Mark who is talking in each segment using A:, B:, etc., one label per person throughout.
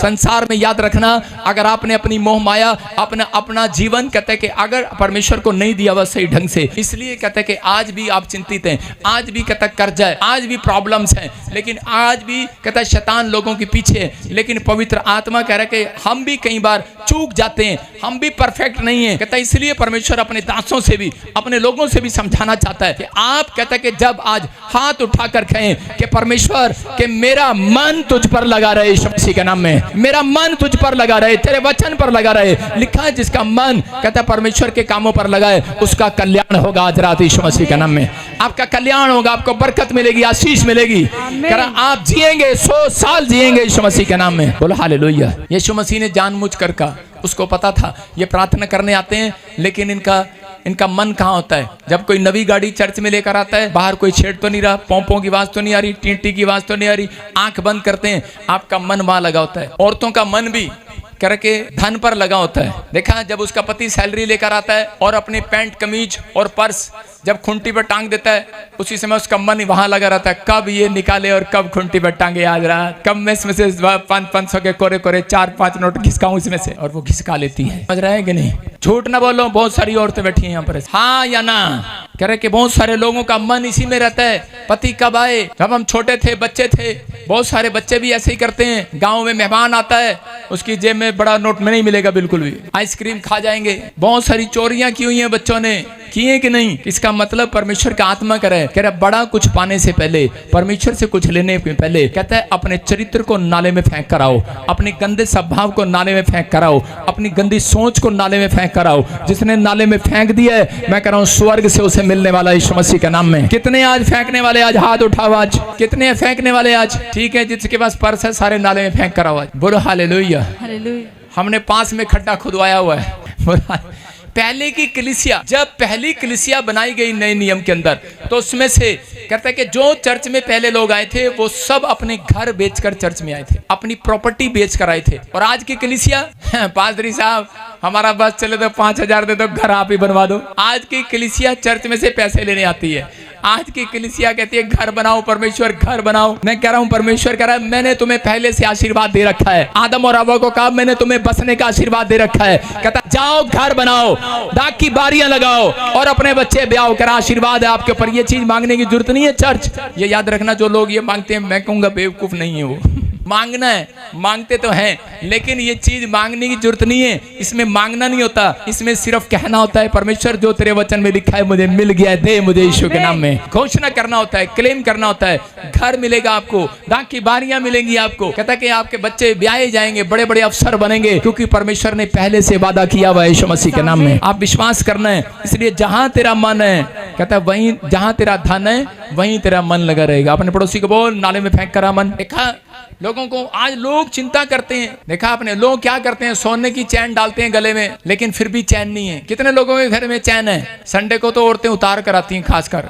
A: संसार में याद रखना, अगर आपने अपनी मोह माया अपना जीवन कहते हैं कि अगर परमेश्वर को नहीं दिया हुआ सही ढंग से, इसलिए कहते हैं कि आज भी आप चिंतित हैं, आज भी कहता कर्जा है, आज भी प्रॉब्लम्स हैं, लेकिन आज भी कहता है शैतान लोगों के पीछे है। लेकिन पवित्र आत्मा कह रहा है कि हम भी कई बार चूक जाते हैं, हम भी परफेक्ट नहीं है। कहता है इसलिए परमेश्वर अपने दासों से भी, अपने लोगों से भी समझाना चाहता है कि आप कहता है कि जब आज हाथ उठाकर कहें कि परमेश्वर कि मेरा मन तुझ पर लगा रहे, यीशु मसीह के नाम में मेरा मन तुझ पर लगा रहे, तेरे वचन पर लगा रहे। लिखा है जिसका मन कहता है परमेश्वर के कामों पर लगाए उसका कल्याण होगा। आज रात यीशु मसीह के नाम में आपका कल्याण होगा, आपको बरकत मिलेगी, आशीष मिलेगी। आप जिएंगे 100 साल जिएंगे यीशु मसीह के नाम में। बोलो हालेलुया। यीशु मसीह ने जानबूझकर कहा, उसको पता था ये प्रार्थना करने आते हैं, लेकिन इनका मन कहाँ होता है। जब कोई नवी गाड़ी चर्च में लेकर आता है, बाहर कोई छेड़ तो नहीं रहा, पोंपों की आवाज तो नहीं आ रही, टींटी की आवाज तो नहीं आ रही, आंख बंद करते हैं, आपका मन वहां लगा होता है। औरतों का मन भी करके धन पर लगा होता है। देखा जब उसका पति सैलरी लेकर आता है और अपने पैंट कमीज और पर्स जब खुंटी पर टांग देता है, उसी समय उसका मन वहां लगा रहता है, कब ये निकाले और कब खुंटी पर टांगे। आज रात कब मैं इसमें से 500 के कोरे कोरे 4-5 नोट घिसकाऊं इसमें से, और वो घिसका लेती है। समझ रहे हैं कि नहीं? झूठ ना बोलो, बहुत सारी औरतें बैठी हैं यहाँ पर, हाँ या ना? कह रहे कि बहुत सारे लोगों का मन इसी में रहता है, पति कब आए। जब हम छोटे थे, बच्चे थे, बहुत सारे बच्चे भी ऐसे ही करते हैं। गाँव में मेहमान आता है, उसकी जेब में बड़ा नोट में नहीं मिलेगा बिल्कुल भी, आइसक्रीम खा जाएंगे। बहुत सारी चोरियां की हुई हैं बच्चों ने, किए कि नहीं? इसका मतलब परमेश्वर का आत्मा करे, कह रहा बड़ा कुछ पाने से पहले, परमेश्वर से कुछ लेने से पहले कहता है अपने चरित्र को नाले में फेंक कर आओ, अपने गंदे स्वभाव को नाले में फेंक कर आओ, अपनी गंदी सोच को नाले में फेंक कर आओ। जिसने नाले में फेंक दिया है, मैं कह रहा हूँ स्वर्ग से उसे मिलने वाला यीशु मसीह के नाम में। कितने आज फेंकने वाले? आज हाथ उठाओ, आज कितने फेंकने वाले? आज ठीक है, जिसके पास पर्स है सारे नाले में फेंक कर आओ। आज बोलो हालेलुया। हमने पास में खड्डा खुदवाया हुआ है। पहले की कलीसिया, जब पहली कलीसिया बनाई गई नए नियम के अंदर, तो उसमें से कहता है कि जो चर्च में पहले लोग आए थे वो सब अपने घर बेचकर चर्च में आए थे, अपनी प्रॉपर्टी बेचकर आए थे। और आज की कलीसिया, पादरी साहब हमारा बस चले तो 5000 दे दो, घर आप ही बनवा दो। आज की कलीसिया चर्च में से पैसे लेने आती है। आज की कलीसिया कहती है घर बनाओ परमेश्वर, घर बनाओ। मैं कह रहा हूं परमेश्वर कह रहा है मैंने तुम्हें पहले से आशीर्वाद दे रखा है। आदम और हव्वा को कहा मैंने तुम्हें बसने का आशीर्वाद दे रखा है। कहता जाओ घर बनाओ, दाग की बारियां लगाओ और अपने बच्चे ब्याह कर, आशीर्वाद है आपके ऊपर। ये चीज मांगने की जरूरत नहीं है चर्च। ये याद रखना, जो लोग ये मांगते हैं, मैं कहूंगा बेवकूफ नहीं है वो। मांगना है, मांगते तो हैं, लेकिन ये चीज मांगने की जरूरत नहीं है। इसमें मांगना नहीं होता, इसमें सिर्फ कहना होता है परमेश्वर जो तेरे वचन में लिखा है मुझे मिल गया है, दे मुझे यीशु के नाम में। घोषणा करना होता है, क्लेम करना होता है। घर मिलेगा आपको, दाग की बारियां मिलेंगी आपको। कहता है कि आपके बच्चे ब्याहे जाएंगे, बड़े बड़े अफसर बनेंगे, क्योंकि परमेश्वर ने पहले से वादा किया हुआ है यीशु मसीह के नाम में। आप विश्वास करना है। इसलिए जहां तेरा मन है, कहता है वहीं, जहां तेरा धन है वहीं तेरा मन लगा रहेगा। अपने पड़ोसी को बोल नाले में फेंक कर मन। देखा लोगों को, आज लोग चिंता करते हैं। देखा आपने, लोग क्या करते हैं, सोने की चैन डालते हैं गले में, लेकिन फिर भी चैन नहीं है। कितने लोगों के घर में चैन है? संडे को तो औरतें उतार कर आती हैं खासकर।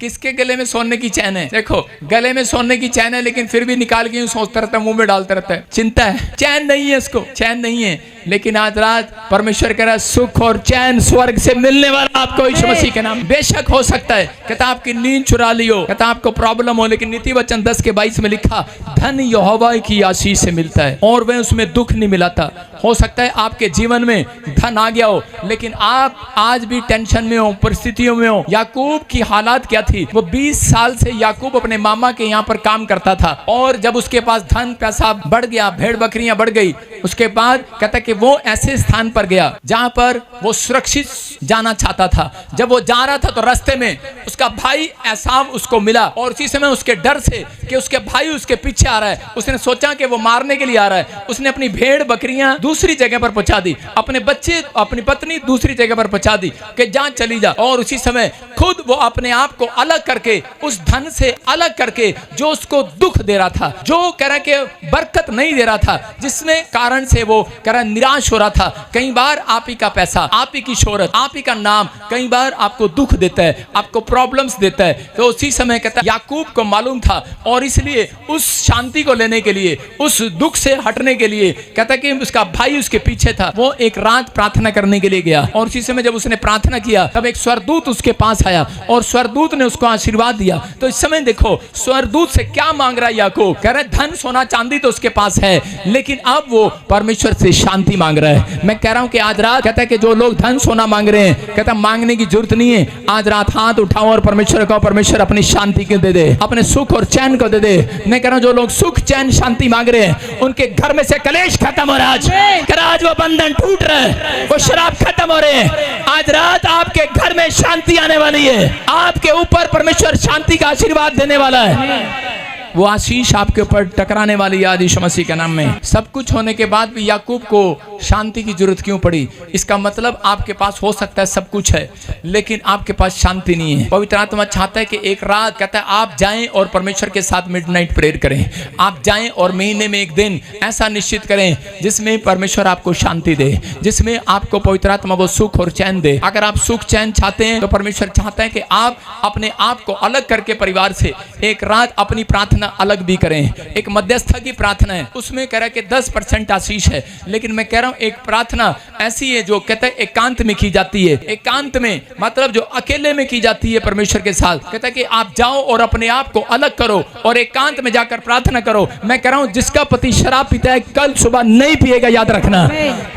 A: किसके गले में सोने की चैन है? देखो गले में सोने की चैन है, लेकिन फिर भी निकाल के सोचता रहता है, मुंह में डालता रहता है। चिंता है, चैन नहीं है, इसको चैन नहीं है। लेकिन आज रात परमेश्वर कह रहा है सुख और चैन स्वर्ग से मिलने वाला आपको यीशु मसीह के नाम। बेशक हो सकता है कहता आपकी नींद चुरा ली हो, कहता आपको प्रॉब्लम हो, लेकिन नीति वचन 10:22 में लिखा धन यहोवा की आशीष से मिलता है और वह उसमें दुख नहीं मिलाता। हो सकता है आपके जीवन में धन आ गया हो, लेकिन आप आज भी टेंशन में हो, परिस्थितियों में हो। याकूब की हालात क्या थी? वो 20 साल से याकूब अपने मामा के यहाँ पर काम करता था, और जब उसके पास धन पैसा बढ़ गया, भेड़ बकरियां बढ़ गई, उसके बाद कहता कि वो ऐसे स्थान पर गया जहां पर वो सुरक्षित जाना चाहता था। जब वो जा रहा था तो रास्ते में उसका भाई एसाव उसको मिला, और उसी समय उसके डर से कि उसके भाई उसके पीछे आ रहा है, उसने सोचा कि वो मारने के लिए आ रहा है। उसने अपनी भेड़ बकरियां दूसरी जगह पर पहुंचा दी, अपने बच्चे अपनी पत्नी दूसरी जगह पर पहुंचा दी कि जा चली जा। और उसी समय खुद वो अपने आप को अलग करके, उस धन से अलग करके जो उसको दुख दे रहा था, जो कह रहा कि बरकत नहीं दे रहा था, जिसने कारण कारण से वो कह रहा निराश हो रहा था। कई बार आप ही का पैसा, आप ही की शोहरत, आप ही का नाम कई बार आपको दुख देता है, आपको प्रॉब्लम्स देता है। तो उसी समय कहता है याकूब को मालूम था और इसलिए उस शांति को लेने के लिए, उस दुख से हटने के लिए कहता कि उसका भाई उसके पीछे था। वो एक रात प्रार्थना करने के लिए गया और उसी समय जब उसने प्रार्थना किया तब एक स्वर्गदूत उसके पास आया और स्वर्गदूत ने उसको आशीर्वाद दिया। तो इस समय देखो स्वर्गदूत से क्या मांग रहा है याकूब, कह रहा है धन सोना चांदी तो उसके पास है, लेकिन अब वो परमेश्वर से शांति मांग रहा है। मैं कह रहा हूं कि आज रात कहता है कि जो लोग धन सोना मांग रहे हैं, कहता है मांगने की जरूरत नहीं है। आज रात हाथ उठाओ और परमेश्वर को, परमेश्वर अपनी शांति को दे दे, अपने सुख और चैन को दे दे। मैं कह रहा हूं जो लोग सुख चैन शांति मांग रहे हैं उनके घर में से कलेश खत्म हो रहा है। आज वो बंधन टूट रहा है, वो शराब खत्म हो रहे हैं। आज रात आपके घर में शांति आने वाली है, आपके ऊपर परमेश्वर शांति का आशीर्वाद देने वाला है। वो आशीष आपके ऊपर टकराने वाली याद यीशु मसीह के नाम में। सब कुछ होने के बाद भी याकूब को शांति की जरूरत क्यों पड़ी? इसका मतलब आपके पास हो सकता है सब कुछ है लेकिन आपके पास शांति नहीं है। पवित्र आत्मा चाहता है कि एक रात कहता है आप जाएं और परमेश्वर के साथ मिडनाइट प्रेयर करें। आप जाएं और महीने में एक दिन ऐसा निश्चित करें जिसमें परमेश्वर आपको शांति दे, जिसमें आपको पवित्र आत्मा वो सुख और चैन दे। अगर आप सुख चैन चाहते हैं तो परमेश्वर चाहता है कि आप अपने आप को अलग करके परिवार से एक रात अपनी प्रार्थना अलग भी करें। एक मध्यस्थ की प्रार्थना है, उसमें कह रहा है कि 10% आशीष है, लेकिन मैं कह रहा हूं एक प्रार्थना ऐसी है जो कहता है एकांत में की जाती है। एकांत में मतलब जो अकेले में की जाती है परमेश्वर के साथ। कहता है कि आप जाओ और अपने आप को अलग करो और एकांत में जाकर प्रार्थना करो। मैं कह रहा हूं जिसका पति शराब पीता है कल सुबह नहीं पिएगा, याद रखना।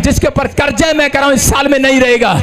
A: जिसके ऊपर कर्जा है मैं कह रहा हूं इस साल में नहीं रहेगा।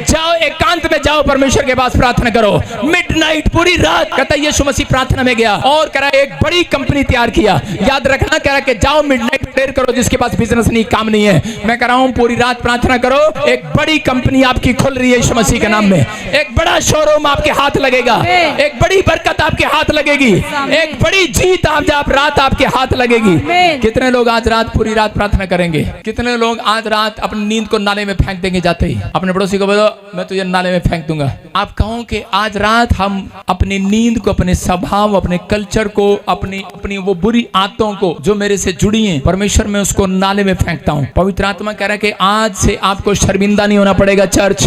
A: जाओ एकांत में जाओ, परमेश्वर के पास प्रार्थना करो मिडनाइट पूरी रात। कहता है यीशु मसीह प्रार्थना में गया और कह रहा है एक बड़ी कंपनी तैयार किया। याद रखना, कह रहा कि जाओ मिडनाइट प्रेयर करो जिसके पास बिजनेस नहीं, काम नहीं है। मैं कह रहा हूं पूरी रात प्रार्थना करो, एक बड़ी कंपनी आपकी खुल रही है यीशु मसीह के नाम में। एक बड़ा शोरूम आपके हाथ लगेगा, एक बड़ी बरकत आपके हाथ लगेगी, एक बड़ी जीत आप रात आपके हाथ लगेगी। कितने लोग आज रात पूरी रात प्रार्थना करेंगे? कितने लोग आज रात अपनी नींद को नाले में फेंक देंगे? जाते ही अपने पड़ोसी को बोलो मैं तुझे नाले में फेंक दूंगा। आप कहो कि आज रात हम अपनी नींद को, अपने स्वभाव, अपने कल्चर को, अपनी वो बुरी आदतों को जो मेरे से जुड़ी हैं, परमेश्वर में उसको नाले में फेंकता हूँ। पवित्र आत्मा कह रहा है कि आज से आपको शर्मिंदा नहीं होना पड़ेगा चर्च।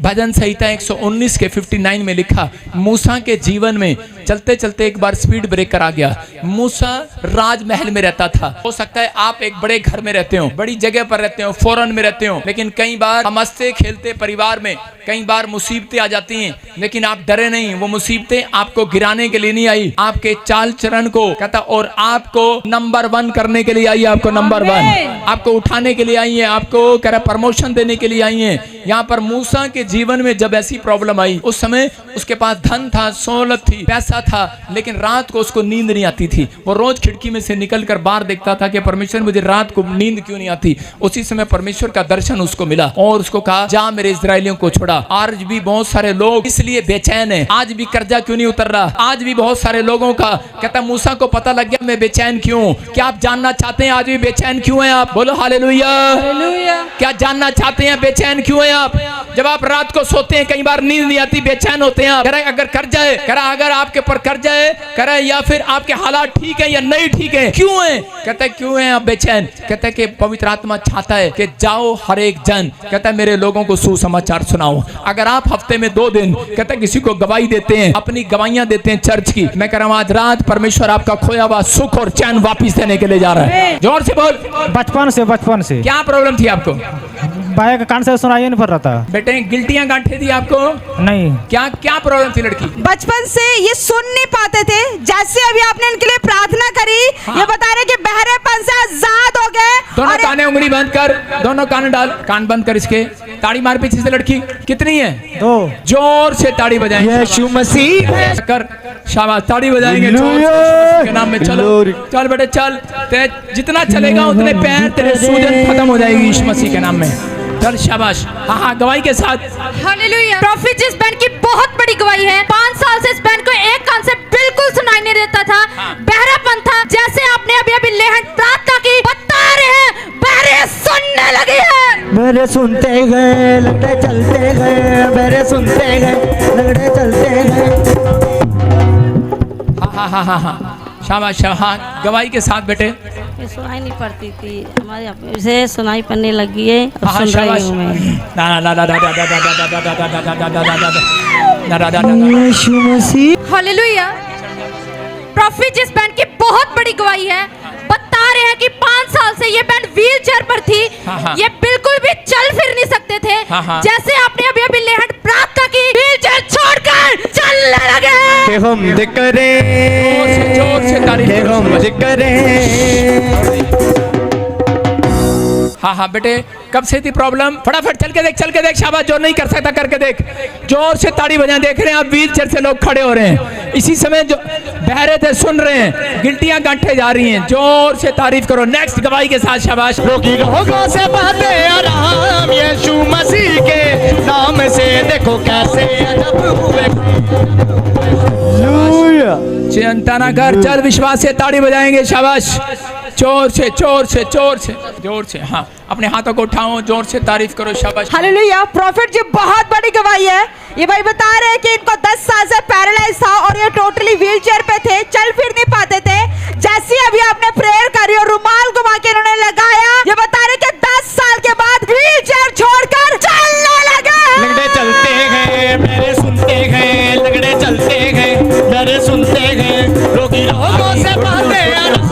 A: भजन संहिता 119 के 59 में लिखा, मूसा के जीवन में चलते चलते एक बार स्पीड ब्रेकर आ गया। मूसा राजमहल में रहता था। हो सकता है आप एक बड़े घर में रहते हो, बड़ी जगह पर रहते हो, फॉरेन में रहते हो, लेकिन कई बार हम हंसते खेलते परिवार में कई बार मुसीबतें आ जाती हैं, लेकिन आप डरे नहीं। वो मुसीबतें आपको गिराने के लिए नहीं आई, आपके चाल चरण को कहता और आपको नंबर 1 करने के लिए आई है। आपको नंबर 1 आपको उठाने के लिए आई है, आपको कह रहा प्रमोशन देने के लिए आई है। यहाँ पर मूसा के जीवन में जब ऐसी प्रॉब्लम आई, उस समय उसके पास धन था, सहूलत थी, पैसा था, लेकिन रात को उसको नींद नहीं आती थी। वो रोज खिड़की में से निकलकर बाहर देखता था कि परमेश्वर मुझे रात को नींद क्यों नहीं आती। उसी समय परमेश्वर का दर्शन उसको मिला और उसको कहा जा मेरे इस्राएलियों को छोड़ा। आज भी बहुत सारे लोग इसलिए बेचैन है, आज भी कर्जा क्यों नहीं उतर रहा, आज भी बहुत सारे लोगों का कहता मूसा को पता लग गया मैं बेचैन क्यों। क्या आप जानना चाहते हैं आज भी बेचैन क्यों है? आप बोलो हालेलुया। क्या जानना चाहते हैं बेचैन क्यों है आप? जब आप रात को सोते हैं कई बार नींद नहीं आती, बेचैन होते हैं आप। कह रहा अगर कर्जा है, कह रहा अगर आपके ऊपर कर्जा है, कह रहा या फिर आपके हालात ठीक है या नहीं ठीक है, क्यों है? कहता है क्यों है आप बेचैन? कहता है कि पवित्र आत्मा चाहता है कि जाओ हर एक जन, कहता है मेरे लोगों को सुसमाचार सुनाओ। अगर आप हफ्ते में 2 दिन कहता है किसी को गवाही देते हैं, अपनी गवाहियां देते हैं चर्च की, मैं कह रहा हूं आज रात परमेश्वर आपका खोया हुआ सुख और चैन वापिस देने के लिए जा रहा है। जोर से बोल।
B: बचपन से
A: क्या प्रॉब्लम थी आपको?
B: बाया का कान से सुनाई नहीं पड़ रहा था।
A: बेटे गिल्टियां गांठे थी आपको?
B: नहीं।
A: क्या प्रॉब्लम थी लड़की?
C: बचपन से ये सुन नहीं पाते थे, जैसे अभी आपने इनके लिए प्रार्थना करी। हाँ। ये बता रहे कि बहरेपन से आजाद हो गए।
A: दोनों काने उंगली बंद कर, दोनों कान डाल, कान बंद कर इसके। ताड़ी मार पीछे से लड़की। कितनी है?
B: 2।
A: जोर से ताड़ी बजाएंगे
B: यीशु मसीह
A: कर, शाबाश ताड़ी बजाएंगे के नाम में। चलो चल बेटे चल, जितना चलेगा उतने पैर तेरे सूजन खत्म हो जाएगी यीशु मसीह के नाम में। चल शाबाश। हाँ गवाही के साथ।
D: हालेलुया। प्रॉफिट जिस बहन की बहुत बड़ी गवाही है, 5 साल से इस बहन को एक कान से बिल्कुल सुनाई नहीं देता था। बहरापन था। जैसे आपने अभी लेहन प्रार्थना की, बता रहे हैं बहरे सुनने लगी है।
E: मेरे सुनते गए लगड़े चलते गए, मेरे सुनते गए लगड़े चलते गए।
A: हाँ शाबाश। हाँ गवाही के साथ बेटे।
F: पहले सुनाई नहीं पड़ती थी, हमारे यहाँ से सुनाई पड़ने लगी है, अब
A: हाँ,
F: सुन रही
A: शाबाश।
F: हूँ मैं।
E: यीशु मसीह
D: हालेलुया। प्रॉफिट जिस बहन की बहुत बड़ी गवाही है, बता रहे हैं कि 5 साल से ये बहन व्हील चेयर पर थी।
A: हाँ, हाँ।
D: ये बिल्कुल भी चल फिर नहीं सकते थे।
A: हाँ, हाँ।
D: जैसे आपने अभी अभी लेहट प्रार्थना की, व्हील चेयर छोड़कर चलने लगे।
E: के हम करें,
A: जोर से तारीफ
E: के
A: करो।
E: हम करें।
A: हाँ हाँ बेटे, कब से थी प्रॉब्लम? फटाफट चल के देख, शाबाश। जो नहीं कर सकता करके देख, जोर से ताड़ी बजाएं। देख रहे हैं आप व्हील चेयर से लोग खड़े हो रहे हैं, इसी समय जो बहरे थे सुन रहे हैं, गिल्टियां गांठे जा रही हैं। जोर से तारीफ करो। नेक्स्ट गवाही के साथ शाबाश।
E: रोगी रोगों से बाते आराम यीशु मसीह के नाम से, देखो कैसे अजब हुए। हालेलुया।
A: चिंता ना कर, चल विश्वास से ताड़ी बजाएंगे। शाबाश। जोर से जोर से जोर से जोर से। हाँ, अपने हाथों को उठाओ, जोर से तारीफ करो। शाबाश।
C: हालेलुया। प्रॉफिट जी बहुत बड़ी गवाही है। ये भाई बता रहे हैं कि इनको 10 साल से पैरालाइज था और ये टोटली व्हील चेयर पे थे, चल फिर नहीं पाते थे। जैसे अभी आपने प्रेयर करी और रुमाल घुमा के इन्होंने लगाया, ये बता रहे कि 10 साल के बाद व्हील चेयर छोड़कर चलने लगे।
E: लगड़े चलते गए, मेरे सुनते गए, लगड़े चलते गए, मेरे सुनते गए, रोगी रोगों से बाते आराम।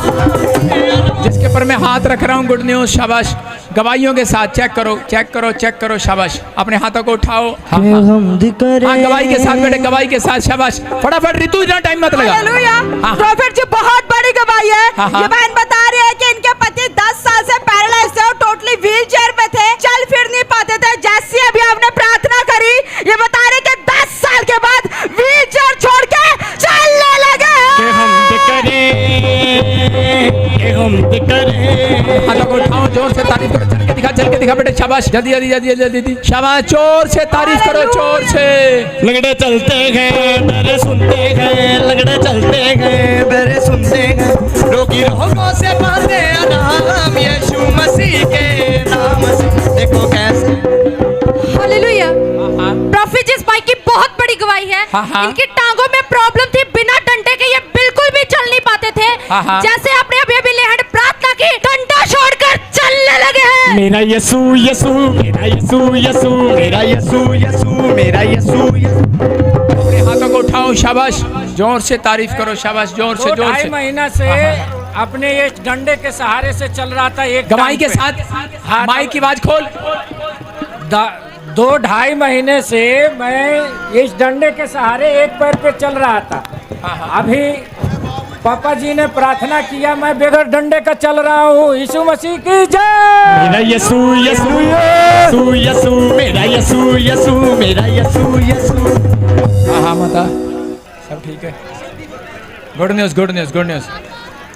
A: जिसके पर मैं हाथ रख रहा हूँ, गुड न्यूज। शाबाश। गवाहियों के साथ चेक करो, चेक करो, चेक करो। शाबाश। अपने हाथों को उठाओ। हाँ, हाँ। हाँ, गवाही के साथ बेटे, गवाही के साथ। शाबाश। फटाफट ऋतु, इतना टाइम मत लगा।
C: हालेलुया।
A: हाँ।
C: प्रॉफिट जी बहुत बड़ी गवाही है।
A: हाँ, हाँ।
C: ये बहन बता रही है कि इनके पति 10 साल से पैरालाइज थे और टोटली व्हील चेयर पे थे, चल फिर नहीं पाते थे। जैसे अभी आपने प्रार्थना करी, ये बता रहे कि 10 साल के बाद व्हील चेयर छोड़ के चलने लगे।
E: के हम करें।
A: हाथों को उठाओ, जोर से तारीफ करो। चल के दिखा बेटे। शाबाश। जल्दी जल्दी जल्दी जल्दी जल्दी। शाबाश। जोर से तारीफ करो, जोर से।
E: लगड़े चलते गए, मेरे सुनते गए, लगड़े चलते गए, मेरे सुनते गए, रोगी रोगों से बाते आराम यीशु मसीह के नाम से, देखो कैसे।
D: हालेलुया। प्रॉफिट जिस भाई की बहुत बड़ी गवाही है।
A: हाँ, हाँ।
D: इनकी टांगों में प्रॉब्लम थी, बिना डंडे के ये बिल्कुल भी चल नहीं पाते थे।
A: हाँ, हाँ।
D: जैसे आपने अभी अभी लेहट प्रार्थना की, डंडा छोड़कर चलने लगे हैं।
E: मेरा यीशु यीशु, मेरा यीशु यीशु, मेरा यीशु यीशु, मेरा यीशु यीशु।
A: अपने हाथों को उठाओ। शाबाश। जोर से तारीफ करो। शाबाश। जोर से जोर से।
G: महीना से अपने ये डंडे के सहारे से चल रहा था। एक
A: गवाही के
G: टांग पे।
A: साथ माइक की आवाज खोल।
G: 2-2.5 महीने से मैं इस डंडे के सहारे एक पैर पे चल रहा था। अभी पापा जी ने प्रार्थना किया, मैं बगैर डंडे का चल रहा हूँ। यीशु मसीह की जय।
E: मेरा यीशु यीशु यीशु यीशु, मेरा यीशु यीशु, मेरा यीशु यीशु।
A: हाँ हाँ माता, सब ठीक है। Good news, good news, good news,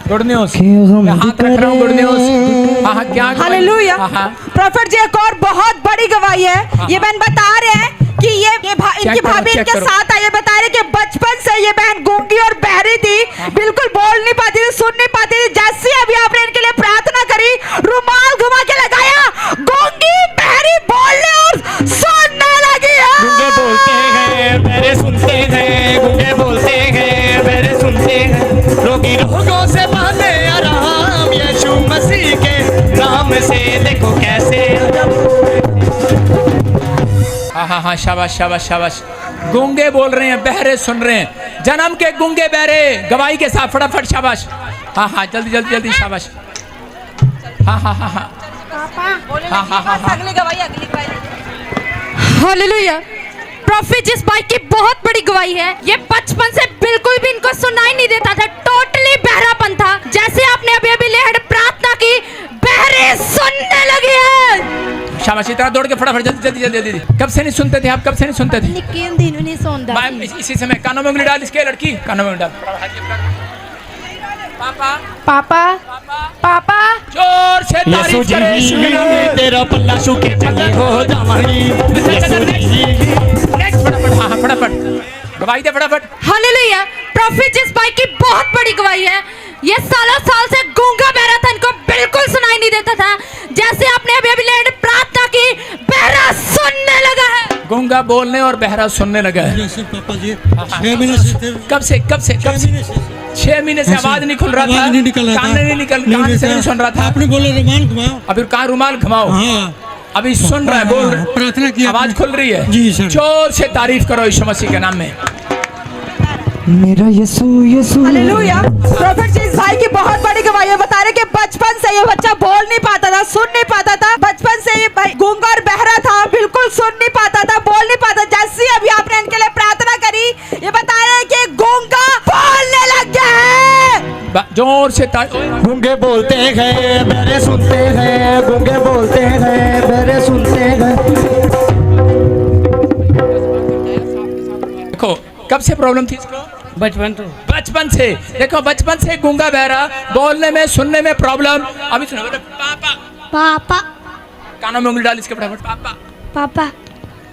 A: good news. मैं हाथ रख रहा हूँ। Good news. हाँ हाँ, क्या?
C: हालेलुया।
A: हाँ हाँ।
C: प्रॉफिट जी एक और बहुत बड़ी गवाही है। ये बहन बता रहे हैं कि इनकी भाभी
A: चेक
C: इनके
A: करो।
C: साथ आई। ये बता रहे कि बचपन से ये बहन गूंगी और बहरी थी, बिल्कुल बोल नहीं पाती थी, सुन नहीं पाती थी। जैसे अभी आपने इनके लिए प्रार्थना करी, रुमाल घुमा के लगाया, गूंगी बहरी बोलने और सुनने लगी है।
E: गूंगे बोलते गए, मेरे सुनते गए, गूंगे बोलते गए, मेरे सुनते गए, रोगी रोगों से बाते आराम यीशु मसीह के नाम से, देखो कैसे अजब।
A: हाँ हाँ हाँ, शाबाश शाबाश शाबाश। गूंगे बोल रहे हैं, बहरे सुन रहे हैं। जन्म के गूंगे बहरे गवाही के साथ फटाफट। शाबाश। हाँ हाँ, जल्दी जल्दी जल्दी। शाबाश। हाँ हाँ हाँ हाँ हाँ हाँ हाँ हाँ।
C: अगली गवाही।
D: हालेलुया। प्रॉफिट जिस भाई की बहुत बड़ी गवाही है। ये बचपन से बिल्कुल भी इनको सुनाई नहीं देता था, टोटली बहरापन था। जैसे आपने अभी अभी लेहड़ प्रार्थना की, बहरे सुनने लगे हैं।
A: शाबाश। इतना दौड़ के फटाफट जल्दी जल्दी जल्दी जल्दी। कब से नहीं सुनते थे आप? कब से नहीं सुनते थे?
F: नहीं सुनता।
A: इसी समय कानों में उंगली डाल, इसके लड़की कानों में डाल। पापा
D: पापा पापा।
A: जोर से
E: यीशु
A: तारीफ करें। यीशु के नाम में।
E: तेरा पल्ला सूखे चले हो जावानी यीशु जी।
A: नेक्स्ट फटाफट। हाँ हाँ फटाफट गवाही दे फटाफट।
D: हालेलुया। प्रॉफिट जिस भाई की बहुत बड़ी गवाही है। ये सालों साल से गूंगा बहरा था, इनको बिल्कुल सुनाई नहीं देता था। जैसे आपने अभी अभी लेट प्रार्थना की, बहरा सुनने लगा है।
A: गूंगा बोलने और बहरा सुनने लगा है।
H: पापा जी 6 महीने से थे।
A: कब से? कब से? कब से? 6 महीने से आवाज नहीं खुल रहा था,
H: आवाज नहीं निकल रहा था,
A: कान नहीं निकल, कान से नहीं सुन रहा था।
H: आपने बोला रुमाल घुमाओ,
A: अभी कहाँ रुमाल घुमाओ?
H: हाँ
A: अभी सुन रहा है, बोल
H: प्रार्थना की
A: आवाज खुल रही है।
H: जी सर।
A: जोर से तारीफ करो यीशु मसीह के नाम में।
E: मेरा यीशु यीशु
C: हालेलुया। प्रॉफिट जी इस भाई की बहुत बड़ी गवाही है। बता रहे कि बचपन से ये बच्चा बोल नहीं पाता था, सुन नहीं पाता था। बचपन से ये भाई गूंगा और बहरा था, बिल्कुल सुन नहीं पाता था, बोल नहीं पाता। जैसे ही अभी आपने इनके लिए प्रार्थना करी, ये बता रहे हैं कि गूंगा बोलने लग गया है।
A: जोर से
E: गूंगे बोलते हैं मेरे सुनते हैं, गूंगे बोलते हैं मेरे सुनते हैं।
A: देखो कब से प्रॉब्लम थी इसको? बचपन से। देखो बचपन से गूंगा बहरा, बोलने में सुनने में प्रॉब्लम। अभी सुनो, बोले पापा
I: पापा
A: कानों में उंगली डाल इसके फटाफट, पापा
I: पापा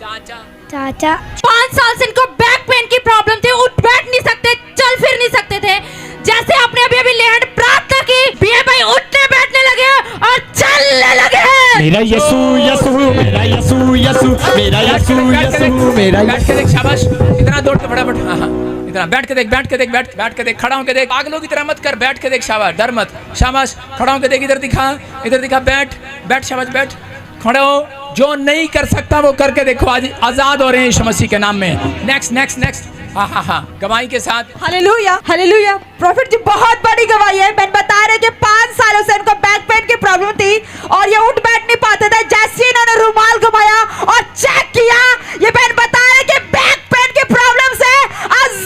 A: चाचा
I: चाचा
D: 5 साल से इनको बैक पेन की प्रॉब्लम थी, उठ बैठ नहीं सकते, चल फिर नहीं सकते थे। जैसे आपने अभी अभी लेहन प्रार्थना की, बीए भाई उठने बैठने लगे और चलने लगे।
E: मेरा यीशु यीशु मेरा यीशु यीशु मेरा यीशु यीशु मेरा
A: बैठ के देख, शाबाश, इतना दौड़ के फटाफट, हाँ हाँ, इतना बैठ के देख, बैठ के देख, बैठ के देख, खड़ा होके देख, पागलों की तरह मत कर, बैठ के देख, शाबाश, डर मत, शाबाश, खड़ा होके देख, इधर दिखा, बैठ, शाबाश, बैठ, खड़े हो। जो नहीं कर सकता वो करके देखो, आज आजाद हो रहे हैं यीशु मसीह के नाम में। नेक्स्ट, हाँ हाँ हाँ, गवाही के साथ।
C: Hallelujah, hallelujah. प्रॉफिट जी बहुत बड़ी गवाही है। बहन बता रहे कि 5 सालों से इनको बैक पेन की प्रॉब्लम थी और ये उठ बैठ नहीं पाते थे। जैसे ही इन्होंने रुमाल घुमाया और चेक किया, ये बहन बता रहे कि बैक पेन की प्रॉब्लम से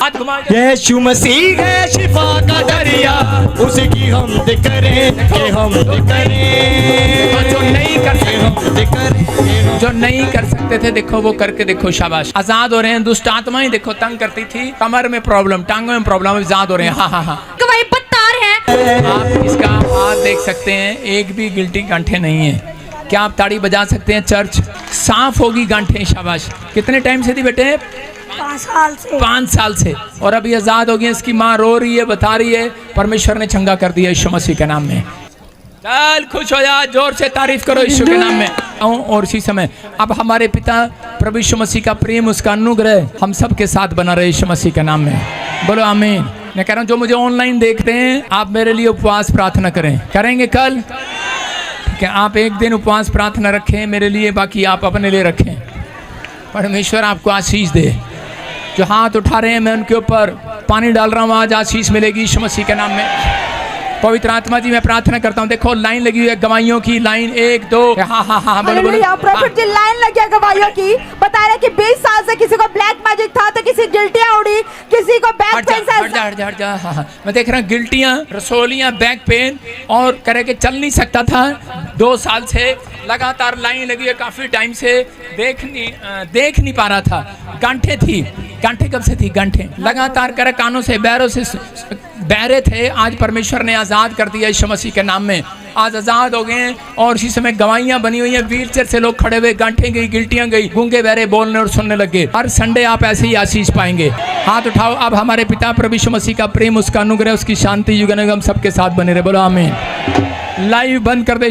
A: हाथ घुमा,
E: यीशु मसीह है शिफा का दरिया, उसकी हमद करें कि हमद करें।
A: जो नहीं कर सकते,
E: हमद करें,
A: जो नहीं कर सकते थे, देखो वो करके देखो, शाबाश, आजाद हो रहे हैं। दुष्ट आत्माएं देखो तंग करती थी, कमर में प्रॉब्लम, टांगों में प्रॉब्लम, आजाद हो रहे हैं। हाँ हाँ हाँ,
D: गवाही बता रहे हैं।
A: आप इसका हाथ देख सकते हैं, एक भी गिल्टी गांठें नहीं है। क्या आप ताड़ी बजा सकते हैं? चर्च साफ होगी गांठें, शाबाश। कितने टाइम से थी बेटे?
I: 5 साल से
A: 5 साल से, और अभी आजाद हो गई। इसकी माँ रो रही है, बता रही है परमेश्वर ने चंगा कर दिया यीशु मसीह के नाम में। चल खुश हो जा, जोर से तारीफ करो यीशु के नाम में। और इसी समय अब हमारे पिता प्रभु यीशु मसीह का प्रेम, उसका अनुग्रह हम सब के साथ बना रहे यीशु मसीह के नाम में। बोलो आमीन। मैं कह रहा हूँ जो मुझे ऑनलाइन देखते हैं, आप मेरे लिए उपवास प्रार्थना करें, करेंगे कल? ठीक है, आप एक दिन उपवास प्रार्थना रखें मेरे लिए, बाकी आप अपने लिए रखें। परमेश्वर आपको आशीष दे। जो हाथ उठा रहे हैं मैं उनके ऊपर पानी डाल रहा हूँ, आज आशीष मिलेगी यीशु मसीह के नाम में। पवित्र आत्मा जी मैं प्रार्थना करता हूँ। देखो लाइन लगी हुई है, गवाहियों की लाइन, 1 2, हाँ हाँ हाँ, बोलो बोलो।
C: हालेलुया। प्रॉफिट जी लाइन लग गया गवाहियों की। बता रहे कि 20 साल से किसी को ब्लैक मैजिक था, तो किसी गिल्टियां उड़ी, किसी को बैक पेन से
A: हट जा, हाँ हाँ, मैं देख रहा हूँ गिल्टियाँ, रसोलियाँ, बैक पेन, और करे के चल नहीं सकता था। 2 साल से लगातार लाइन लगी है, काफी टाइम से देख नहीं पा रहा था। गांठें थी, गांठें कब से थी? गांठें लगातार करे, कानों से, बैरों से बहरे थे। आज परमेश्वर ने आज़ाद कर दिया यीशु मसीह के नाम में, आज आज़ाद हो गए हैं। और इसी समय गवाहियाँ बनी हुई हैं, व्हीलचेयर से लोग खड़े हुए, गांठें गई, गिल्टियाँ गई, गूंगे बहरे बोलने और सुनने लगे। हर संडे आप ऐसे ही आशीष पाएंगे। हाथ उठाओ। अब हमारे पिता प्रभु यीशु मसीह का प्रेम, उसका अनुग्रह, उसकी शांति युग युग हम सबके साथ बने रहे। बोलो आमीन। लाइव बंद कर दे।